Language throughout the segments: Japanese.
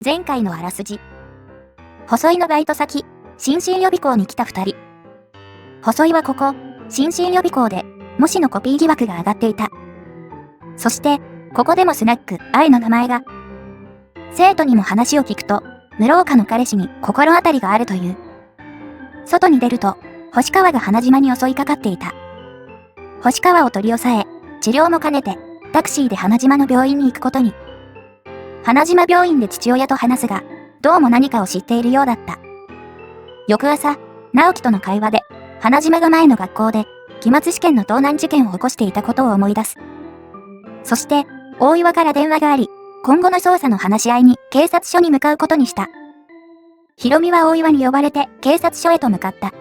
前回のあらすじ。細井のバイト先、新進予備校に来た二人。細井はここ、新進予備校で、模試のコピー疑惑が上がっていた。そして、ここでもスナック、愛の名前が。生徒にも話を聞くと、室岡の彼氏に心当たりがあるという。外に出ると、星川が花島に襲いかかっていた。星川を取り押さえ、治療も兼ねて、タクシーで花島の病院に行くことに。花島病院で父親と話すが、どうも何かを知っているようだった。翌朝、直樹との会話で、花島が前の学校で、期末試験の盗難事件を起こしていたことを思い出す。そして、大岩から電話があり、今後の捜査の話し合いに警察署に向かうことにした。ひろみは大岩に呼ばれて警察署へと向かった。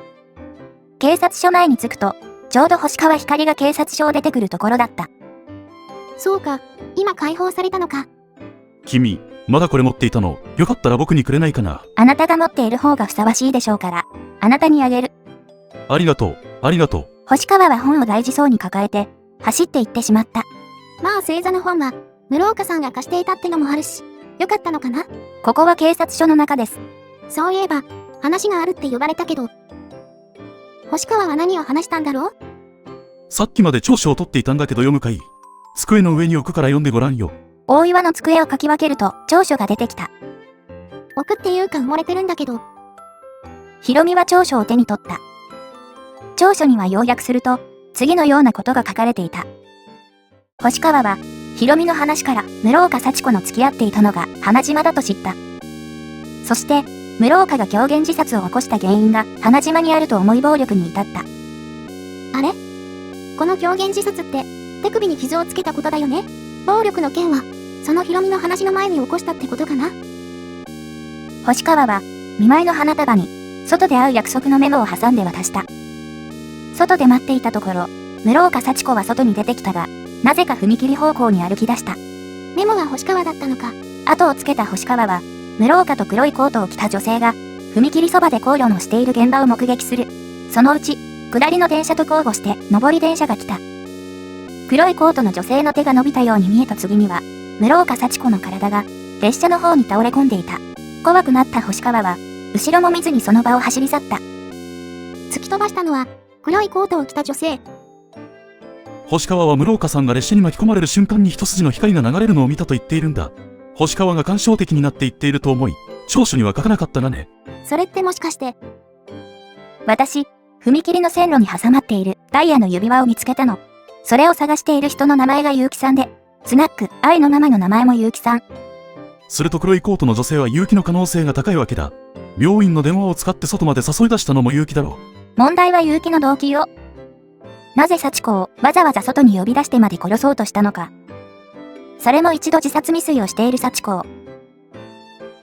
警察署前に着くと、ちょうど星川ひかりが警察署を出てくるところだった。そうか、今解放されたのか。君、まだこれ持っていたの？よかったら僕にくれないかな。あなたが持っている方がふさわしいでしょうから、あなたにあげる。ありがとう、ありがとう。星川は本を大事そうに抱えて、走って行ってしまった。まあ星座の本は、室岡さんが貸していたってのもあるし、よかったのかな？ここは警察署の中です。そういえば、話があるって呼ばれたけど、星川は何を話したんだろう？さっきまで調書を取っていたんだけど読むかい？机の上に置くから読んでごらんよ。大岩の机をかき分けると調書が出てきた。置くっていうか埋もれてるんだけど。ひろみは調書を手に取った。調書には要約すると、次のようなことが書かれていた。星川は、ひろみの話から室岡幸子の付き合っていたのが花島だと知った。そして、室岡が狂言自殺を起こした原因が花島にあると思い暴力に至った。あれ？この狂言自殺って、手首に傷をつけたことだよね？暴力の件は、そのひろみの話の前に起こしたってことかな？星川は、見舞いの花束に、外で会う約束のメモを挟んで渡した。外で待っていたところ、室岡幸子は外に出てきたが、なぜか踏切方向に歩き出した。メモは星川だったのか。後をつけた星川は、室岡と黒いコートを着た女性が、踏切そばで口論をしている現場を目撃する。そのうち、下りの電車と交互して、上り電車が来た。黒いコートの女性の手が伸びたように見えた次には、室岡幸子の体が、列車の方に倒れ込んでいた。怖くなった星川は、後ろも見ずにその場を走り去った。突き飛ばしたのは、黒いコートを着た女性。星川は室岡さんが列車に巻き込まれる瞬間に一筋の光が流れるのを見たと言っているんだ。星川が感傷的になって言っていると思い、調書には書かなかったがね。それってもしかして。私、踏切の線路に挟まっているダイヤの指輪を見つけたの。それを探している人の名前が結城さんで、スナック、愛のママの名前も結城さん。すると黒いコートの女性は結城の可能性が高いわけだ。病院の電話を使って外まで誘い出したのも結城だろう。問題は結城の動機よ。なぜ幸子をわざわざ外に呼び出してまで殺そうとしたのか。それも一度自殺未遂をしている幸子を。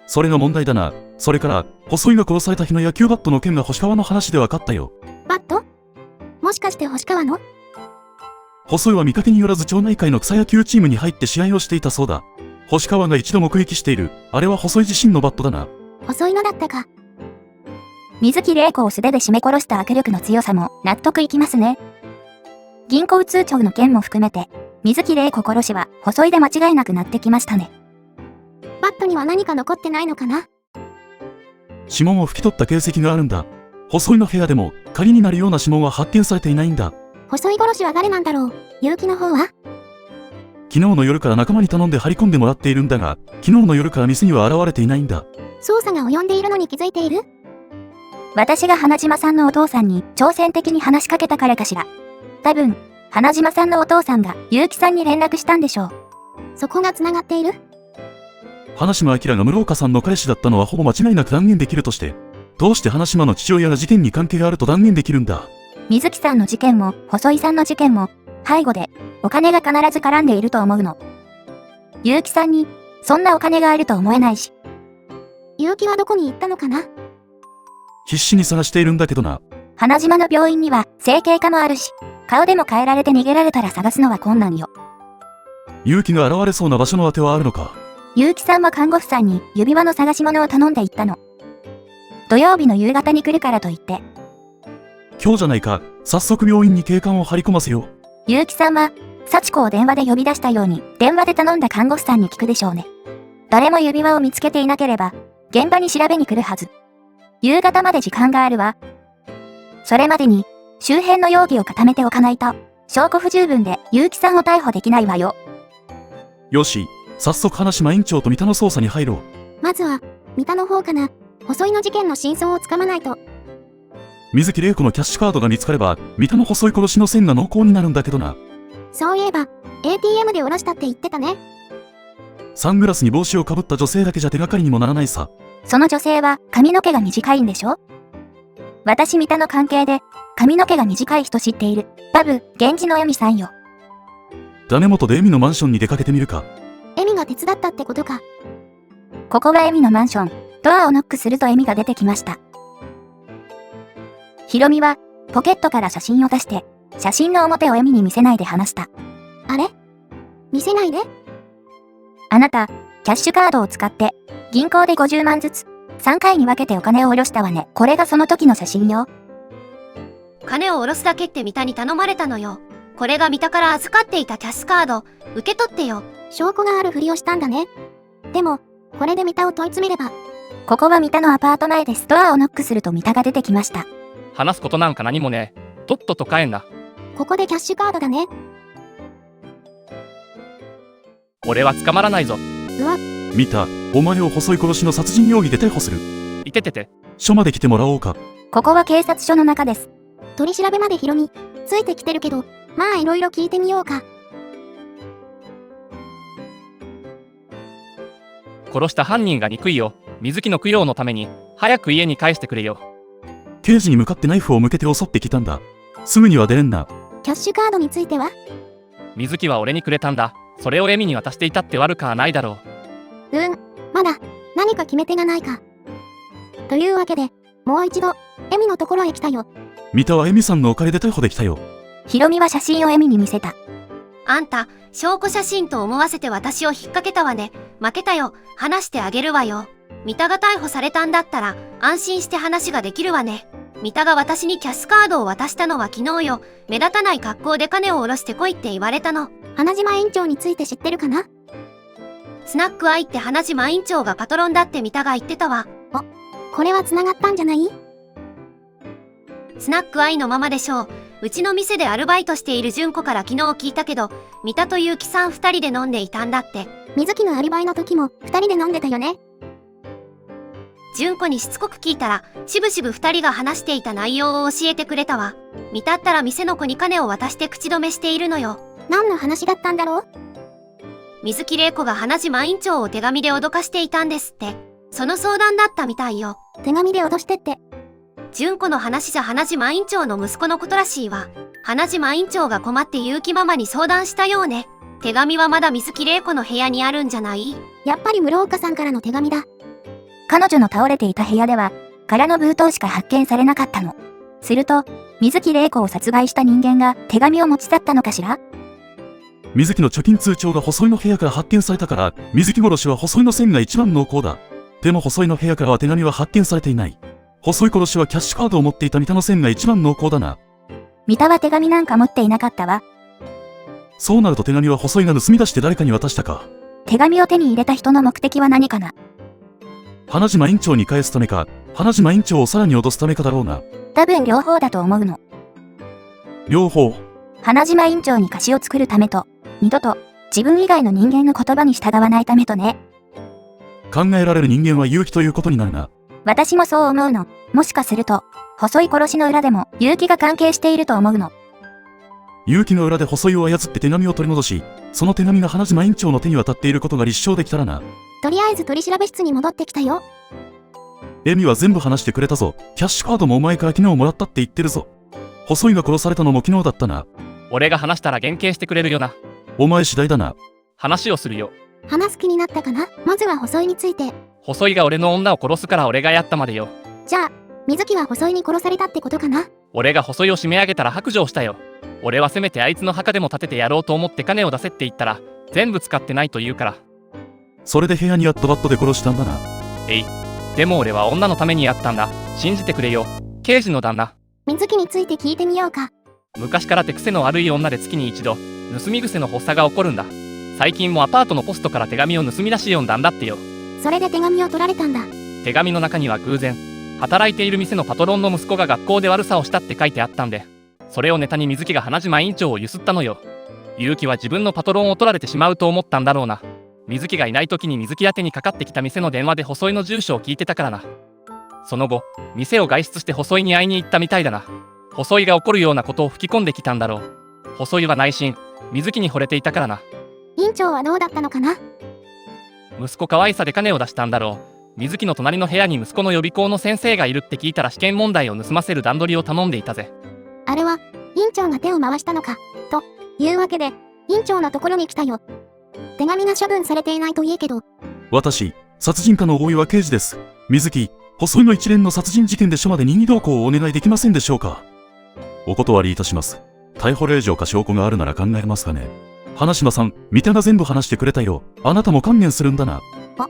それが問題だな。それから、細井が殺された日の野球バットの件が星川の話で分かったよ。バット？もしかして星川の？細井は見かけによらず町内会の草野球チームに入って試合をしていたそうだ。星川が一度目撃している。あれは細井自身のバットだな。細いのだったか。水木玲子を素手で絞め殺した握力の強さも納得いきますね。銀行通帳の件も含めて、水木玲子殺しは細井で間違いなくなってきましたね。バットには何か残ってないのかな？指紋を拭き取った形跡があるんだ。細井の部屋でも鍵になるような指紋は発見されていないんだ。細井殺しは誰なんだろう？結城の方は？昨日の夜から仲間に頼んで張り込んでもらっているんだが、昨日の夜から店には現れていないんだ。捜査が及んでいるのに気づいている？私が花島さんのお父さんに挑戦的に話しかけたからかしら。多分、花島さんのお父さんが結城さんに連絡したんでしょう。そこが繋がっている？花島明が室岡さんの彼氏だったのはほぼ間違いなく断言できるとして、どうして花島の父親が事件に関係があると断言できるんだ？水木さんの事件も細井さんの事件も背後でお金が必ず絡んでいると思うの。結城さんにそんなお金があると思えないし。結城はどこに行ったのかな？必死に探しているんだけどな。花島の病院には整形科もあるし、顔でも変えられて逃げられたら探すのは困難よ。結城が現れそうな場所の当てはあるのか？結城さんは看護婦さんに指輪の探し物を頼んで行ったの。土曜日の夕方に来るからと言って。今日じゃないか。早速病院に警官を張り込ませよう。結城さんは、幸子を電話で呼び出したように、電話で頼んだ看護婦さんに聞くでしょうね。誰も指輪を見つけていなければ、現場に調べに来るはず。夕方まで時間があるわ。それまでに、周辺の容疑を固めておかないと、証拠不十分で結城さんを逮捕できないわよ。よし、早速花島院長と三田の捜査に入ろう。まずは、三田の方かな。細井の事件の真相をつかまないと。水木玲子のキャッシュカードが見つかれば、三田の細い殺しの線が濃厚になるんだけどな。そういえば、ATM で下ろしたって言ってたね。サングラスに帽子をかぶった女性だけじゃ手がかりにもならないさ。その女性は髪の毛が短いんでしょ？私三田の関係で、髪の毛が短い人知っている。バブ、源氏の恵美さんよ。ダメ元で恵美のマンションに出かけてみるか。エミが手伝ったってことか。ここは恵美のマンション。ドアをノックすると恵美が出てきました。ひろみは、ポケットから写真を出して、写真の表を恵美に見せないで話した。あれ？見せないで。あなた、キャッシュカードを使って、銀行で50万ずつ、3回に分けてお金を下ろしたわね。これがその時の写真よ。金を下ろすだけって三田に頼まれたのよ。これが三田から預かっていたキャッシュカード、受け取ってよ。証拠があるふりをしたんだね。でも、これで三田を問い詰めれば。ここは三田のアパート前です。ドアをノックすると三田が出てきました。話すことなんか何もねえ。とっとと帰んな。ここでキャッシュカードだね。俺は捕まらないぞ。三田、お前を細い殺しの殺人容疑で逮捕する。いててて。署まで来てもらおうか。ここは警察署の中です。取り調べまでヒロミ、ついてきてるけど、まあいろいろ聞いてみようか。殺した犯人が憎いよ。水木の供養のために、早く家に帰してくれよ。刑事に向かってナイフを向けて襲ってきたんだ。すぐには出れんな。キャッシュカードについては？水木は俺にくれたんだ。それを恵美に渡していたって悪くはないだろう。まだ、何か決め手がないか。というわけで、もう一度、エミのところへ来たよ。三田は恵美さんのお金で逮捕できたよ。ひろみは写真を恵美に見せた。あんた、証拠写真と思わせて私を引っ掛けたわね。負けたよ。話してあげるわよ。三田が逮捕されたんだったら、安心して話ができるわね。三田が私にキャッシュカードを渡したのは昨日よ。目立たない格好で金を下ろしてこいって言われたの。花島院長について知ってるかな？スナックアイって花島院長がパトロンだって三田が言ってたわ。これは繋がったんじゃない？スナックアイのままでしょう。うちの店でアルバイトしている純子から昨日聞いたけど、三田と結城さん2人で飲んでいたんだって。水木のアリバイの時も2人で飲んでたよね。純子にしつこく聞いたら、しぶしぶ2人が話していた内容を教えてくれたわ。三田ったら店の子に金を渡して口止めしているのよ。何の話だったんだろう？水木玲子が花島院長を手紙で脅かしていたんですって。その相談だったみたいよ。手紙で脅してって。純子の話じゃ花島院長の息子のことらしいわ。花島院長が困って結城ママに相談したようね。手紙はまだ水木玲子の部屋にあるんじゃない？やっぱり室岡さんからの手紙だ。彼女の倒れていた部屋では、空の封筒しか発見されなかったの。すると、水木玲子を殺害した人間が手紙を持ち去ったのかしら？水木の貯金通帳が細井の部屋から発見されたから、水木殺しは細井の線が一番濃厚だ。でも細井の部屋からは手紙は発見されていない。細井殺しはキャッシュカードを持っていた三田の線が一番濃厚だな。三田は手紙なんか持っていなかったわ。そうなると手紙は細井が盗み出して誰かに渡したか。手紙を手に入れた人の目的は何かな？花島院長に返すためか、花島院長をさらに脅すためかだろうな。多分両方だと思うの。両方。花島院長に貸しを作るためと、二度と自分以外の人間の言葉に従わないためとね。考えられる人間は結城ということになるな。私もそう思うの。もしかすると、細井殺しの裏でも結城が関係していると思うの。結城の裏で細井を操って手紙を取り戻し、その手紙が花島院長の手に渡っていることが立証できたらな。とりあえず取り調べ室に戻ってきたよ。エミは全部話してくれたぞ。キャッシュカードもお前から昨日もらったって言ってるぞ。細井が殺されたのも昨日だったな。俺が話したら減刑してくれるよな。お前次第だな。話をするよ。話す気になったかな？まずは細井について。細井が俺の女を殺すから俺がやったまでよ。じゃあ、水木は細井に殺されたってことかな？俺が細井を締め上げたら白状したよ。俺はせめてあいつの墓でも建ててやろうと思って金を出せって言ったら、全部使ってないと言うから。それで部屋にあったバットで殺したんだな。でも俺は女のためにやったんだ。信じてくれよ。刑事の旦那。水木について聞いてみようか。昔から手癖の悪い女で月に一度、盗み癖の発作が起こるんだ。最近もアパートのポストから手紙を盗み出し読んだんだってよ。それで手紙を取られたんだ。手紙の中には偶然、働いている店のパトロンの息子が学校で悪さをしたって書いてあったんで、それをネタに水木が花島院長をゆすったのよ。結城は自分のパトロンを取られてしまうと思ったんだろうな。水木がいない時に水木宛てにかかってきた店の電話で細井の住所を聞いてたからな。その後、店を外出して細井に会いに行ったみたいだな。細井が怒るようなことを吹き込んできたんだろう。細井は内心、水木に惚れていたからな。院長はどうだったのかな？息子可愛さで金を出したんだろう。水木の隣の部屋に息子の予備校の先生がいるって聞いたら試験問題を盗ませる段取りを頼んでいたぜ。あれは、院長が手を回したのか。というわけで、院長のところに来たよ。手紙が処分されていないといいけど。私、殺人家の大岩刑事です。水木、細井の一連の殺人事件で署まで任意同行をお願いできませんでしょうか。お断りいたします。逮捕令状か証拠があるなら考えますがね。花島さん、三田が全部話してくれたよ。あなたも観念するんだな。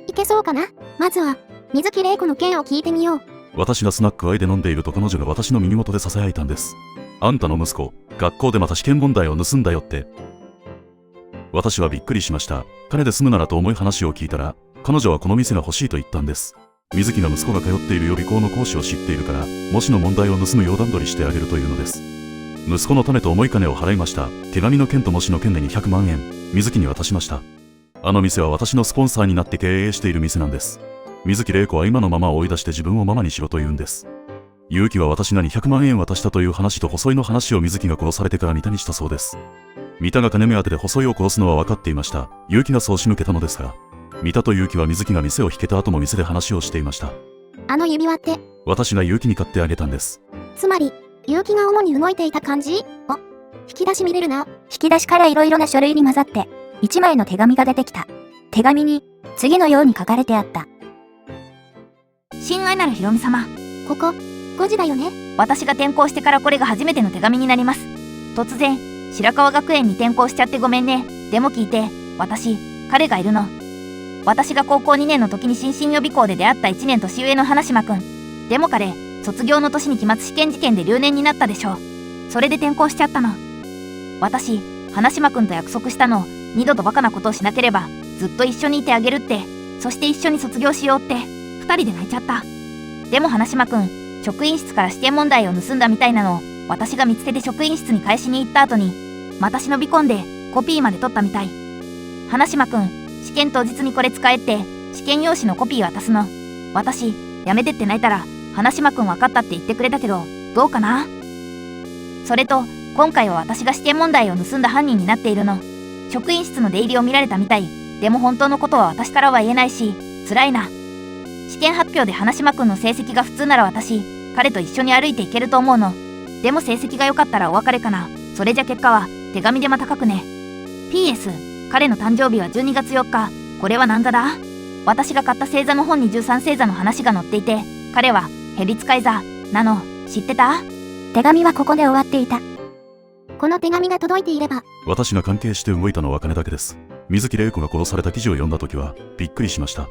いけそうかな？まずは、水木玲子の件を聞いてみよう。私がスナックアイで飲んでいると彼女が私の耳元で囁いたんです。あんたの息子、学校でまた試験問題を盗んだよって。私はびっくりしました。金で済むならと思い話を聞いたら、彼女はこの店が欲しいと言ったんです。水木が息子が通っている予備校の講師を知っているから、もしの問題を盗むよう段取りしてあげるというのです。息子のためと思い金を払いました。手紙の件と模試の件で200万円、水木に渡しました。あの店は私のスポンサーになって経営している店なんです。水木玲子は今のままを追い出して自分をママにしろと言うんです。結城は私が200万円渡したという話と細井の話を水木が殺されてから三田にしたそうです。三田が金目当てで細井を殺すのは分かっていました。結城がそう仕向けたのですが、三田と結城は水木が店を引けた後も店で話をしていました。あの指輪って、私が結城に買ってあげたんです。つまり、結城が主に動いていた感じ？引き出し見れるな。引き出しからいろいろな書類に混ざって、一枚の手紙が出てきた。手紙に、次のように書かれてあった。親愛なるひろみ様。ここ、5時だよね。私が転校してからこれが初めての手紙になります。突然、白川学園に転校しちゃってごめんね。でも聞いて、私、彼がいるの。私が高校2年の時に新進予備校で出会った1年年上の花島くん。でも彼、卒業の年に期末試験事件で留年になったでしょう。それで転校しちゃったの。私、花島くんと約束したの。二度とバカなことをしなければ、ずっと一緒にいてあげるって。そして一緒に卒業しようって。二人で泣いちゃった。でも花島くん、職員室から試験問題を盗んだみたいなのを、私が見つけて職員室に返しに行った後に、また忍び込んで、コピーまで取ったみたい。花島くん、試験当日にこれ使えって、試験用紙のコピー渡すの。私、やめてって泣いたら、花島くん分かったって言ってくれたけど、どうかな？それと、今回は私が試験問題を盗んだ犯人になっているの。職員室の出入りを見られたみたい。でも本当のことは私からは言えないし、辛いな。試験発表で花島くんの成績が普通なら私、彼と一緒に歩いていけると思うの。でも成績が良かったらお別れかな。それじゃ結果は、手紙でまた書くね。PS、彼の誕生日は12月4日。これは何座だ？私が買った星座の本に13星座の話が載っていて、彼は、蛇使い座、なの、知ってた？手紙はここで終わっていた。この手紙が届いていれば。私が関係して動いたのは金だけです。水木玲子が殺された記事を読んだ時は、びっくりしました。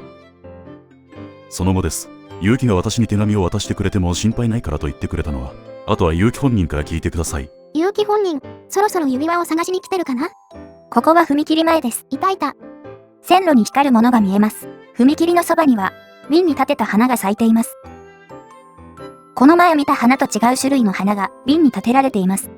その後です。結城が私に手紙を渡してくれても心配ないからと言ってくれたのは、あとは結城本人から聞いてください。結城本人、そろそろ指輪を探しに来てるかな？ここは踏切前です。いたいた。線路に光るものが見えます。踏切のそばには、瓶に立てた花が咲いています。この前見た花と違う種類の花が瓶に立てられています。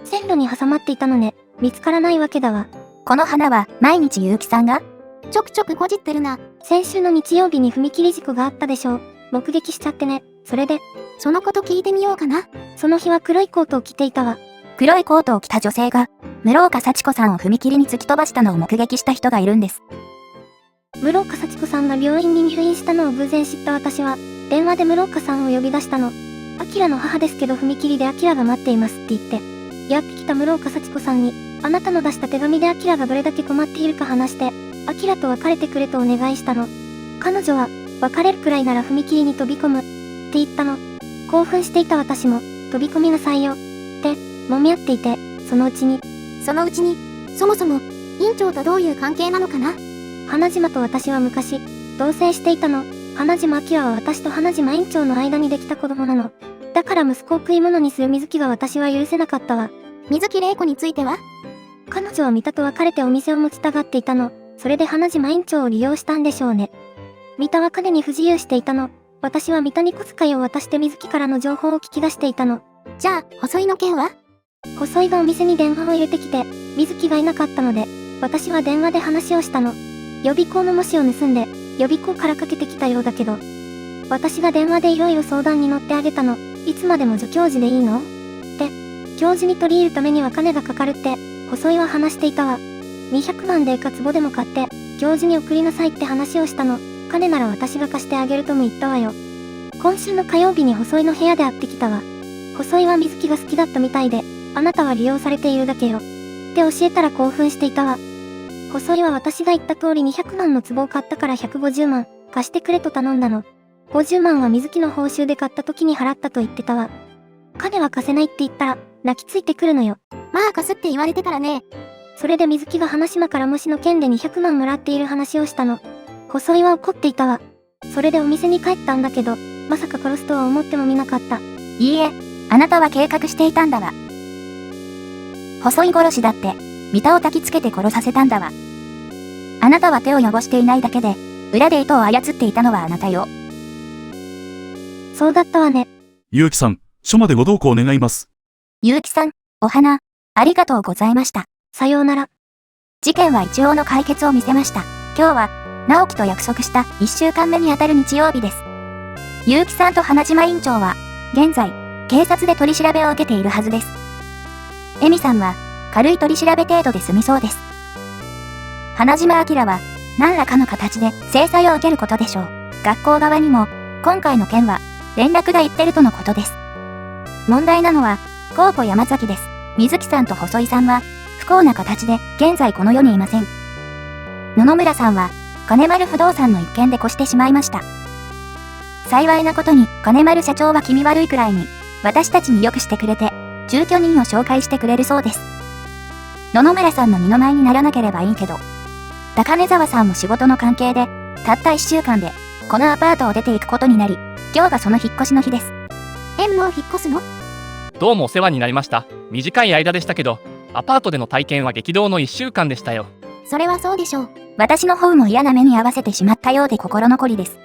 線路に挟まっていたのね。見つからないわけだわ。この花は毎日結城さんがちょくちょくこじってるな。先週の日曜日に踏切事故があったでしょう。目撃しちゃってね。それで、そのこと聞いてみようかな。その日は黒いコートを着ていたわ。黒いコートを着た女性が、室岡幸子さんを踏切に突き飛ばしたのを目撃した人がいるんです。室岡幸子さんが病院に入院したのを偶然知った私は、電話で室岡さんを呼び出したの。アキラの母ですけど踏切でアキラが待っていますって言って。やってきた室岡幸子さんに、あなたの出した手紙でアキラがどれだけ困っているか話して、アキラと別れてくれとお願いしたの。彼女は、別れるくらいなら踏切に飛び込む、って言ったの。興奮していた私も、飛び込みなさいよ、って、揉み合っていて、そのうちに、そもそも、院長とどういう関係なのかな？花島と私は昔、同棲していたの。花島明は私と花島院長の間にできた子供なの。だから息子を食い物にする水木が私は許せなかったわ。水木玲子については？彼女は三田と別れてお店を持ちたがっていたの。それで花島院長を利用したんでしょうね。三田は彼に不自由していたの。私は三田に小遣いを渡して水木からの情報を聞き出していたの。じゃあ、細井の件は？細井がお店に電話を入れてきて、水木がいなかったので、私は電話で話をしたの。予備校の模試を盗んで、予備校からかけてきたようだけど、私が電話でいろいろ相談に乗ってあげたの。いつまでも助教授でいいの？って、教授に取り入るためには金がかかるって、細井は話していたわ。200万でか壺でも買って、教授に送りなさいって話をしたの。金なら私が貸してあげるとも言ったわよ。今週の火曜日に細井の部屋で会ってきたわ。細井は水木が好きだったみたいで、あなたは利用されているだけよ。って教えたら興奮していたわ。細井は私が言った通り200万の壺を買ったから150万貸してくれと頼んだの。50万は水木の報酬で買った時に払ったと言ってたわ。金は貸せないって言ったら泣きついてくるのよ。まあ貸すって言われてたらね。それで水木が話島から模試の件で200万もらっている話をしたの。細井は怒っていたわ。それでお店に帰ったんだけど、まさか殺すとは思ってもみなかった。いいえ、あなたは計画していたんだわ。細井殺しだって、三田を焚きつけて殺させたんだわ。あなたは手を汚していないだけで、裏で糸を操っていたのはあなたよ。そうだったわね。結城さん、署までご同行願います。結城さん、お花、ありがとうございました。さようなら。事件は一応の解決を見せました。今日は、直樹と約束した1週間目にあたる日曜日です。結城さんと花島院長は、現在、警察で取り調べを受けているはずです。恵美さんは、軽い取り調べ程度で済みそうです。花島明は、何らかの形で制裁を受けることでしょう。学校側にも、今回の件は、連絡がいってるとのことです。問題なのは、候補山崎です。水木さんと細井さんは、不幸な形で現在この世にいません。野々村さんは、金丸不動産の一件で越してしまいました。幸いなことに、金丸社長は気味悪いくらいに、私たちによくしてくれて、住居人を紹介してくれるそうです。野々村さんの二の舞にならなければいいけど、高根沢さんも仕事の関係で、たった1週間で、このアパートを出ていくことになり、今日がその引っ越しの日です。もう引っ越すの？どうもお世話になりました。短い間でしたけど、アパートでの体験は激動の1週間でしたよ。それはそうでしょう。私の方も嫌な目に遭わせてしまったようで心残りです。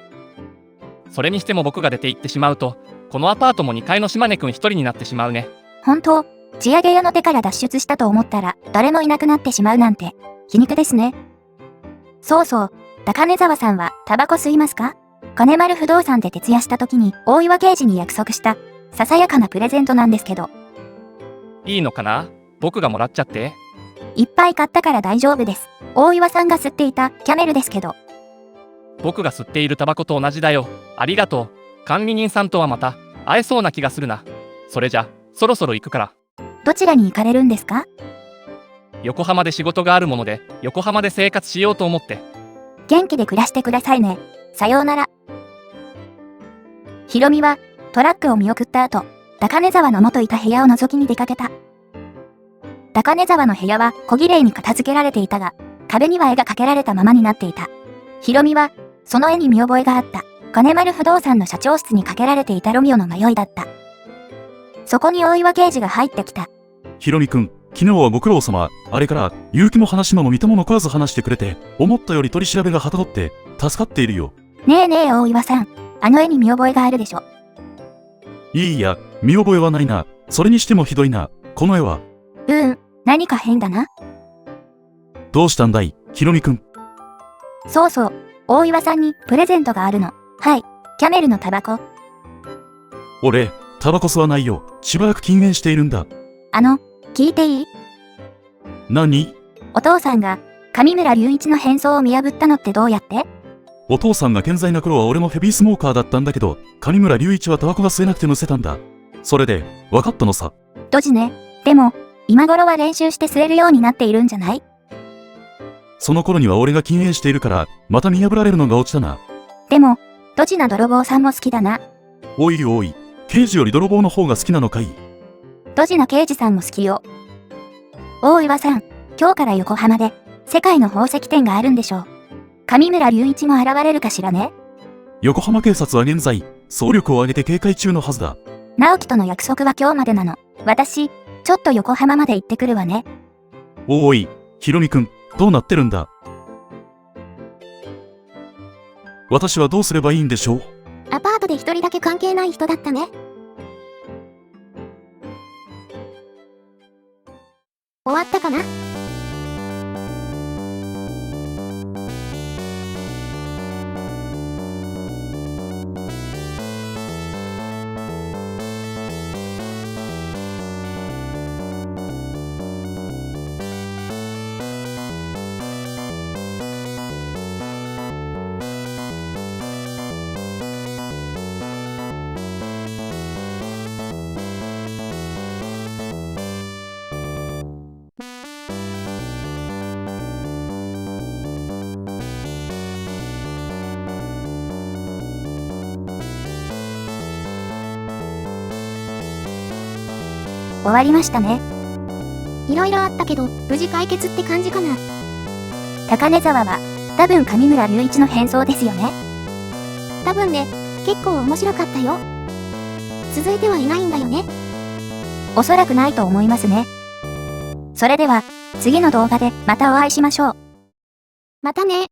それにしても僕が出て行ってしまうと、このアパートも2階の島根くん一人になってしまうね。本当、地上げ屋の手から脱出したと思ったら、誰もいなくなってしまうなんて、皮肉ですね。そうそう、高根沢さんは、タバコ吸いますか？金丸不動産で徹夜した時に、大岩刑事に約束した、ささやかなプレゼントなんですけど。いいのかな？僕がもらっちゃって。いっぱい買ったから大丈夫です。大岩さんが吸っていた、キャメルですけど。僕が吸っているタバコと同じだよ。ありがとう。管理人さんとはまた、会えそうな気がするな。それじゃ、そろそろ行くから。どちらに行かれるんですか？横浜で仕事があるもので、横浜で生活しようと思って。元気で暮らしてくださいね。さようなら。ひろみは、トラックを見送った後、高根沢の元いた部屋を覗きに出かけた。高根沢の部屋は小綺麗に片付けられていたが、壁には絵が描けられたままになっていた。ひろみは、その絵に見覚えがあった。金丸不動産の社長室にかけられていたロミオの迷いだった。そこに大岩刑事が入ってきた。ひろみくん、昨日はご苦労様。あれから、結城も話も見たも残らず話してくれて、思ったより取り調べがはかどって、助かっているよ。ねえねえ大岩さん、あの絵に見覚えがあるでしょ。いいや、見覚えはないな。それにしてもひどいな。この絵は。何か変だな。どうしたんだい、ひろみくん。そうそう、大岩さんにプレゼントがあるの。はい、キャメルのタバコ。俺、タバコ吸わないよ。しばらく禁煙しているんだ。聞いていい？何？お父さんが、上村隆一の変装を見破ったのってどうやって？お父さんが健在な頃は俺もヘビースモーカーだったんだけど、上村隆一はタバコが吸えなくてむせたんだ。それで、分かったのさ。ドジね。でも、今頃は練習して吸えるようになっているんじゃない？その頃には俺が禁煙しているから、また見破られるのが落ちたな。でも、ドジな泥棒さんも好きだな。おいおい、刑事より泥棒の方が好きなのかい？ドジな刑事さんも好きよ。大岩さん、今日から横浜で、世界の宝石店があるんでしょう。上村隆一も現れるかしらね。横浜警察は現在、総力を挙げて警戒中のはずだ。直樹との約束は今日までなの。私、ちょっと横浜まで行ってくるわね。おい、ひろみくん、どうなってるんだ？私はどうすればいいんでしょう？アパートで一人だけ関係ない人だったね。終わったかな？終わりましたね。いろいろあったけど、無事解決って感じかな。高根沢は、多分上村隆一の変装ですよね。多分ね、結構面白かったよ。続いてはいないんだよね。おそらくないと思いますね。それでは、次の動画でまたお会いしましょう。またね。